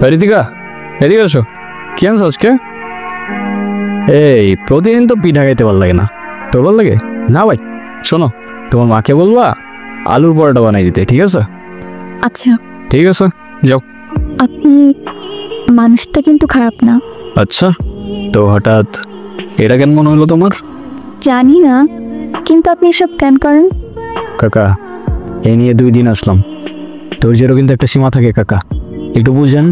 ঋতিকা, এদিকে আসো। কি আনছো আজকে? এই প্রতিদিন তো পিঠা খাইতে ভালো লাগে না, তোর ভালো লাগে না? ভাই শোনো, তোমার মাকে বলবা আলুর পরোটা বানাই দিতে, ঠিক আছে? আচ্ছা ঠিক আছে, যাও। আপনি মানুষটা কিন্তু খারাপ না। আচ্ছা, তো হঠাৎ এটা কেন মনে হলো তোমার? জানি না, কিন্তু আপনি এসব কেন করেন? কাকা, এই নিয়ে 2 দিন আসলাম, ধৈর্যেরও কিন্তু একটা সীমা থাকে কাকা, একটু বুঝেন।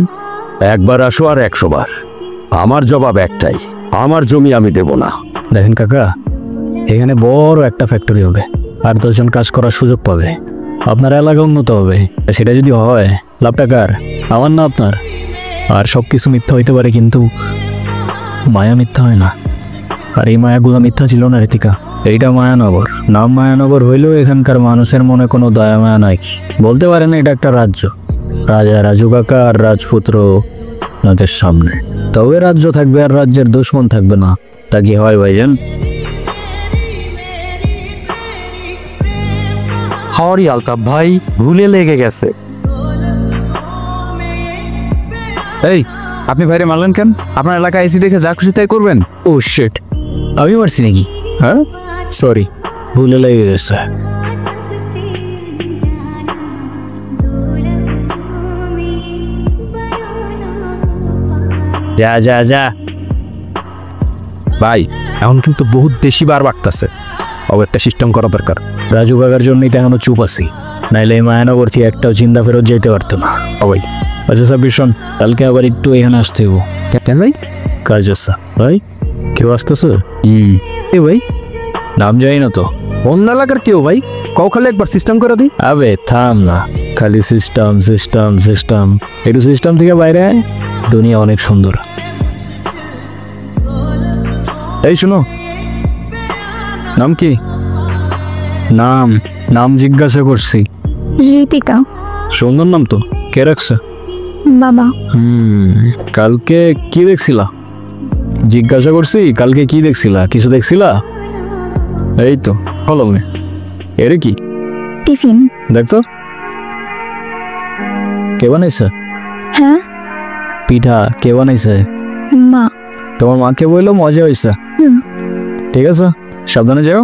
একবার আসো আর 100 বার। আমার জবাব একটাই, আমার জমি আমি দেব না। দেখেন কাকা, এখানে বড় একটা ফ্যাক্টরি হবে, আর 10 জন কাজ করার সুযোগ পাবে, আপনার এলাকা উন্নত হবে। সেটা যদি হয় লাভটা কার? আমার না আপনার? আর সব কিছু মিথ্যা হইতে পারে, কিন্তু মায়া মিথ্যা হয় না, আর এই মায়াগুলো মিথ্যা ছিল না ঋতিকা। এইটা মায়ানগর, নাম মায়ানগর হইলেও এখানকার মানুষের মনে কোনো দয়া মায়া নাই। বলতে পারেন এটা একটা রাজ্য, রাজা রাজু কাকা আর রাজপুত্র নদের সামনে। তবে রাজ্য থাকবে আর রাজ্যের দুশ্মন থাকবে না, তা কি হয় ভাইজান? হরি আলতাফ ভাই, ভুলে লেগে গেছে। এই, আপনি ভাইরে মারলেন কেন? আপনার এলাকায় এসি দেখে যা খুশি তাই করবেন? ও শিট, আমি মারছি নাকি? হ্যাঁ সরি, ভুলে লেগে গেছে। যা যা যা। ভাই এখন কিন্তু বহুত বেশি বার বাড়তেছে, একটা সিস্টেম করা দরকার। রাজু কাকার জন্যই তো এখনো চুপ আছি, নাইলে এই মায়ানগর থেকে একটাও চিন্তা ফেরত যেতে পারতো না। ভাই আচ্ছা স্যার ভীষণ, কালকে আবার একটু এখানে আসতে হবো। কেন ভাই? কাজ আছে ভাই। কেউ আসতেছে? এ ভাই, নাম জানি না তো। অন্য এলাকার কেউ ভাই? খালি একবার সিস্টেম করে দিই। আবে থাম না, খালি সিস্টেম সিস্টেম সিস্টেম। একটু সিস্টেম থেকে বাইরে আয়, দুনিয়া অনেক সুন্দর। এই শোনো, নাম কি? নাম নাম জিজ্ঞাসা করছি। ঋতিকা। সুন্দর নাম তো, কে রাখছে? বাবা। কালকে কি দেখছিলা? জিজ্ঞাসা করছি কালকে কি দেখছিলা? কিছু দেখছিলা? এই তো কলমে। এর কি? টিফিন। দেখতো কে বানাইছে? হ্যাঁ, পিঠা কে বানাইছে? মা। তোমার মাকে বললো মজা হয়েছে। ঠিক আছে, সাবধানে যাও।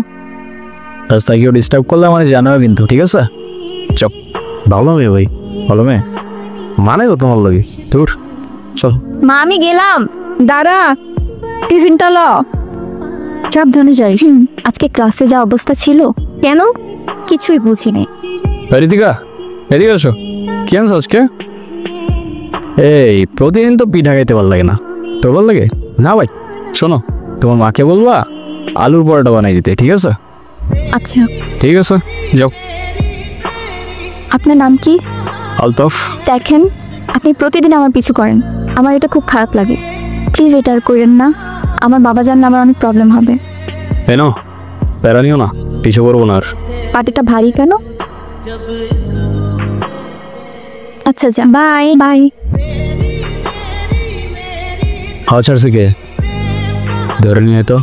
রাস্তায় কেউ ডিস্টার্ব করলে মানে জানাবে কিন্তু, ঠিক আছে? চপ। ভালো মেয়ে ভাই, ভালো মেয়ে, মানে তো তোমার লাগে। দূর চল। মা আমি গেলাম। দাঁড়া, টিফিনটা ল। সাবধানে যাইস। আজকে ক্লাসে যা অবস্থা ছিল। কেন? কিছুই বুঝিনি। ঋতিকা, এদিকে আসো। কি আনছো আজকে? এই প্রতিদিন তো পিঠা খাইতে ভালো লাগে না, তোর ভালো লাগে না? ভাই শোনো, তোমার মাকে বলবা আলুর পরোটা বানাই দিতে, ঠিক আছে? আচ্ছা ঠিক আছে, যাও। আপনার নাম কি? আলতাফ। দেখেন, আপনি প্রতিদিন আমার পিছু করেন, আমার এটা খুব খারাপ লাগে। প্লিজ এটা আর করেন না, আমার বাবা জানলে আমার অনেক প্রবলেম হবে। কেন? প্যারা নিও না, পিছু করবো না আর। পাটিটা ভারী কেন? আচ্ছা যা, বাই বাই। হাওয়া ছাড়ছে কে? ধরে নিয়ে তো।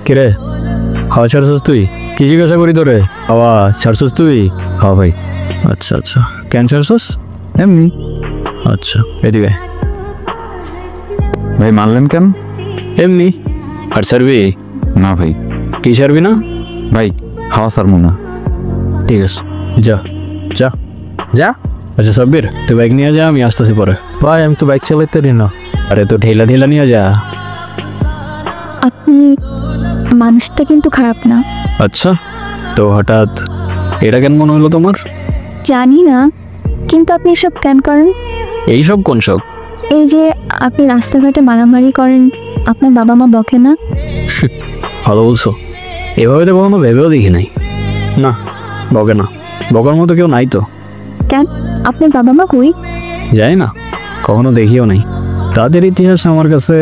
কিরে, হাওয়া ছাড়ছিস তুই? কি জিজ্ঞাসা করি তোরে? হাওয়া ছাড়ছিস তুই? হ্যাঁ ভাই। আচ্ছা আচ্ছা, কেন ছাড়ছিস? এমনি। আচ্ছা এদিকে। ভাই মারলেন কেন? এমনি। আর ছাড়বি? না ভাই। কি ছাড়বি না? ভাই হাওয়া ছাড়বো না। ঠিক আছে, যা যা যা। আচ্ছা সাব্বির, তুই বাইক নিয়ে যা, আমি আসতেছি পরে। ভাই আমি তো বাইক চালাইতে পারি না। আরে তো ঢেলা ঢেলা নিয়ে যা। আপনি মানুষটা কিন্তু খারাপ না। আচ্ছা, তো হঠাৎ এটা কেন মনে হলো তোমার? জানি না, কিন্তু আপনি এসব কেন করেন? এইসব কোন শখ? এই যে আপনি রাস্তাঘাটে মারামারি করেন, আপনার বাবা মা বকে না? ভালো বলছো, এভাবে তো কখনো ভেবেও দেখি নাই। না, বকে না, বকার মতো কেউ নাই তো। কেন? আপনার বাবা মা কই? যাই না, কখনো দেখিও নাই। তাদের ইতিহাস আমার কাছে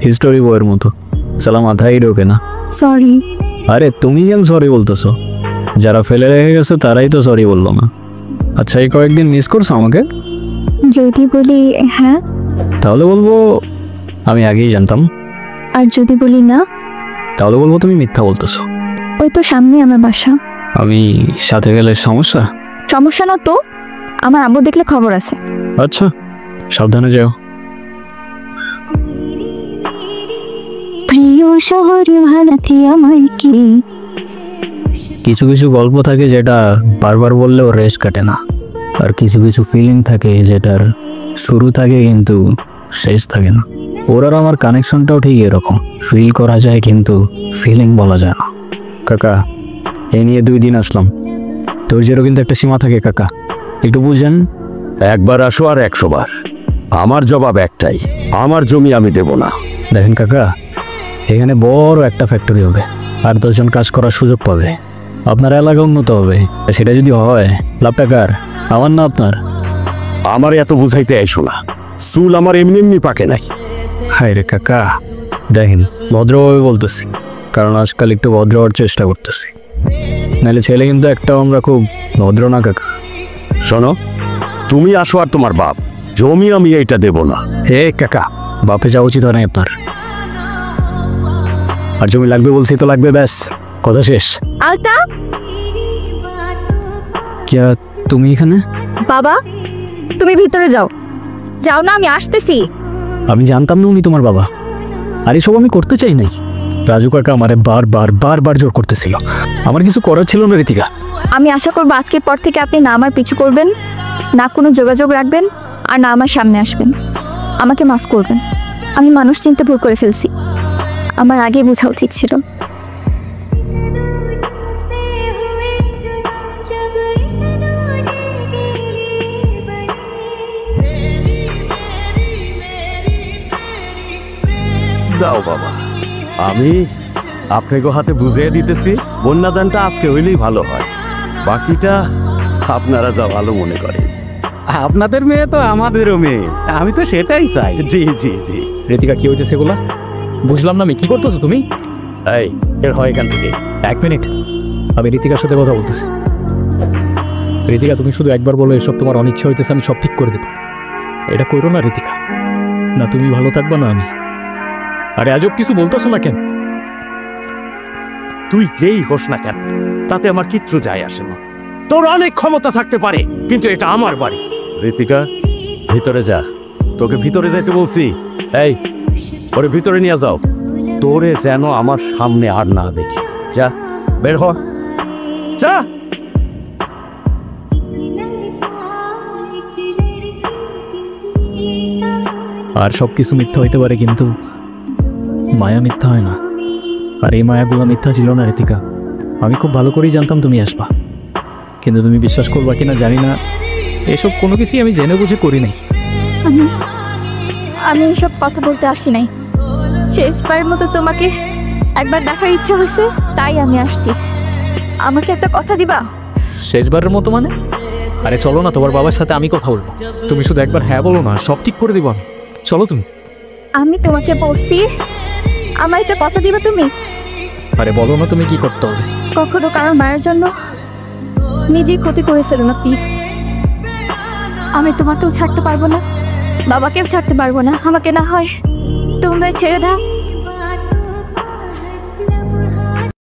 হিস্টোরি বইয়ের মতো, সালা মাথায় ঢোকে না। সরি। আরে তুমি কেন সরি বলতেছো? যারা ফেলে রেখে গেছে তারাই তো সরি বললো না। আচ্ছা, এই কয়েকদিন মিস করছো আমাকে? যদি বলি হ্যাঁ, তাহলে বলবো আমি আগেই জানতাম। আর যদি বলি না, তাহলে বলবো তুমি মিথ্যা বলতেছো। ওই তো সামনে আমার বাসা। আমি সাথে গেলে সমস্যা? সমস্যা না তো, আমার আব্বু দেখলে খবর আছে। আচ্ছা সাবধানে যাও। প্রিয় শহরে ভাড়াতে আমায় কি। কিছু কিছু গল্প থাকে যেটা বারবার বললেও রেশ কাটে না, আর কিছু কিছু ফিলিং থাকে যেটার শুরু থাকে কিন্তু শেষ থাকে না। ওর আর আমার কানেকশনটাও ঠিক এরকম, ফিল করা যায় কিন্তু ফিলিং বলা যায় না। কাকা, এই নিয়ে 2 দিন আসলাম, ধৈর্যেরও কিন্তু একটা সীমা থাকে কাকা, একটু বুঝেন। একবার আসো আর 100 বার, আমার জবাব একটাই, আমার জমি আমি দেব না। দেখেন কাকা, এখানে বড় একটা ফ্যাক্টরি হবে, আর 10 জন কাজ করার সুযোগ পাবে, আপনার এলাকা উন্নত হবে। সেটা যদি হয় লাভটা কার, আমার না আপনার? আমার এত বুঝাইতে আইসো না, চুল আমার এমনি এমনি পাকে নাই। হায় রে কাকা, দেখেন ভদ্রভাবে বলতেছি, কারণ আজকাল একটু ভদ্র হওয়ার চেষ্টা করতেছি, নাহলে ছেলে কিন্তু একটাও আমরা খুব ভদ্র না কাকা। শোনো, তুমি আসো আর তোমার বাপ, জমি আমি এইটা দেব না। হে কাকা, বাপে যাওয়া উচিত হয় না আপনার, আর জমি লাগবে বলছি তো লাগবে, ব্যাস কথা শেষ। আলতা, কিয়া তুমি এখানে? বাবা তুমি ভিতরে যাও। যাও না, আমি আসতেছি। আমি জানতাম না উনি তোমার বাবা, আর এসব আমি করতে চাই নাই। রাজু কাকা আমারে বারবার জোর করতেছিল, আমার কিছু করার ছিল না ঋতিকা। আমি আশা করবো আজকের পর থেকে আপনি না আমার পিছু করবেন, না কোনো যোগাযোগ রাখবেন, আর না আমার সামনে আসবেন। আমাকে মাফ করবেন, আমি মানুষ চিনতে ভুল করে ফেলছি, আমার আগেই বোঝা উচিত ছিল। দাও বাবা, আমি আপনাকে হাতে বুঝিয়ে দিতেছি, বন্যাদানটা আজকে হইলেই ভালো হয়, বাকিটা আপনারা যা ভালো মনে করেন। আপনাদের মেয়ে তো আমাদেরও মেয়ে, আমি তো সেটাই চাই। জি জি জি। ঋতিকা কি হইতেছে এগুলা? বুঝলাম না আমি, কি করতেছো তুমি? এই এর হয় এখান থেকে। 1 মিনিট, আমি ঋতিকার সাথে কথা বলতেছি। ঋতিকা তুমি শুধু একবার বলো এসব তোমার অনিচ্ছা হইতেছে, আমি সব ঠিক করে দেবো। এটা করো না ঋতিকা, না তুমি ভালো থাকবা না আমি। আরে আজব কিছু বলতেছো না কেন? তুই যেই হোস না কেন, তাতে আমার কিচ্ছু যায় আসে না। তোর অনেক ক্ষমতা থাকতে পারে, কিন্তু এটা আমার বাড়ি। ঋতিকা, ভিতরে যা, তোকে ভিতরে যাইতে বলছি। এই, ওরে ভিতরে নিয়ে যাও, তোরে যেন আমার সামনে আর না দেখি। যা, বের হ, যা। আর সব কিছু মিথ্যা হইতে পারে, কিন্তু মায়া মিথ্যা হয় না, আর এই মায়াগুলো মিথ্যা ছিল না ঋতিকা। আমি খুব ভালো করেই জানতাম তুমি আসবা, কিন্তু তুমি বিশ্বাস করবা কিনা জানি না, এসব কোনো কিছুই আমি জেনে বুঝে করি নাই। আমি এসব কথা বলতে আসি নাই, শেষবারের মতো তোমাকে একবার দেখার ইচ্ছা হয়েছে, তাই আমি আসছি। আমাকে একটা কথা দিবা? শেষবারের মতো মানে? আরে চলো না, তোমার বাবার সাথে আমি কথা বলবো, তুমি শুধু একবার হ্যাঁ বলো না, সব ঠিক করে দিব আমি। চলো তুমি। আমি তোমাকে বলছি, আমার একটা কথা দিবা তুমি? আরে বলো না তুমি কি করতে হবে। কখনো কারোর মায়ের জন্য নিজেই ক্ষতি করে ফেলো না প্লিজ। আমি তোমাকেও ছাড়তে পারবো না, বাবাকেও ছাড়তে পারবো না, আমাকে না হয় তোমরা ছেড়ে দাও।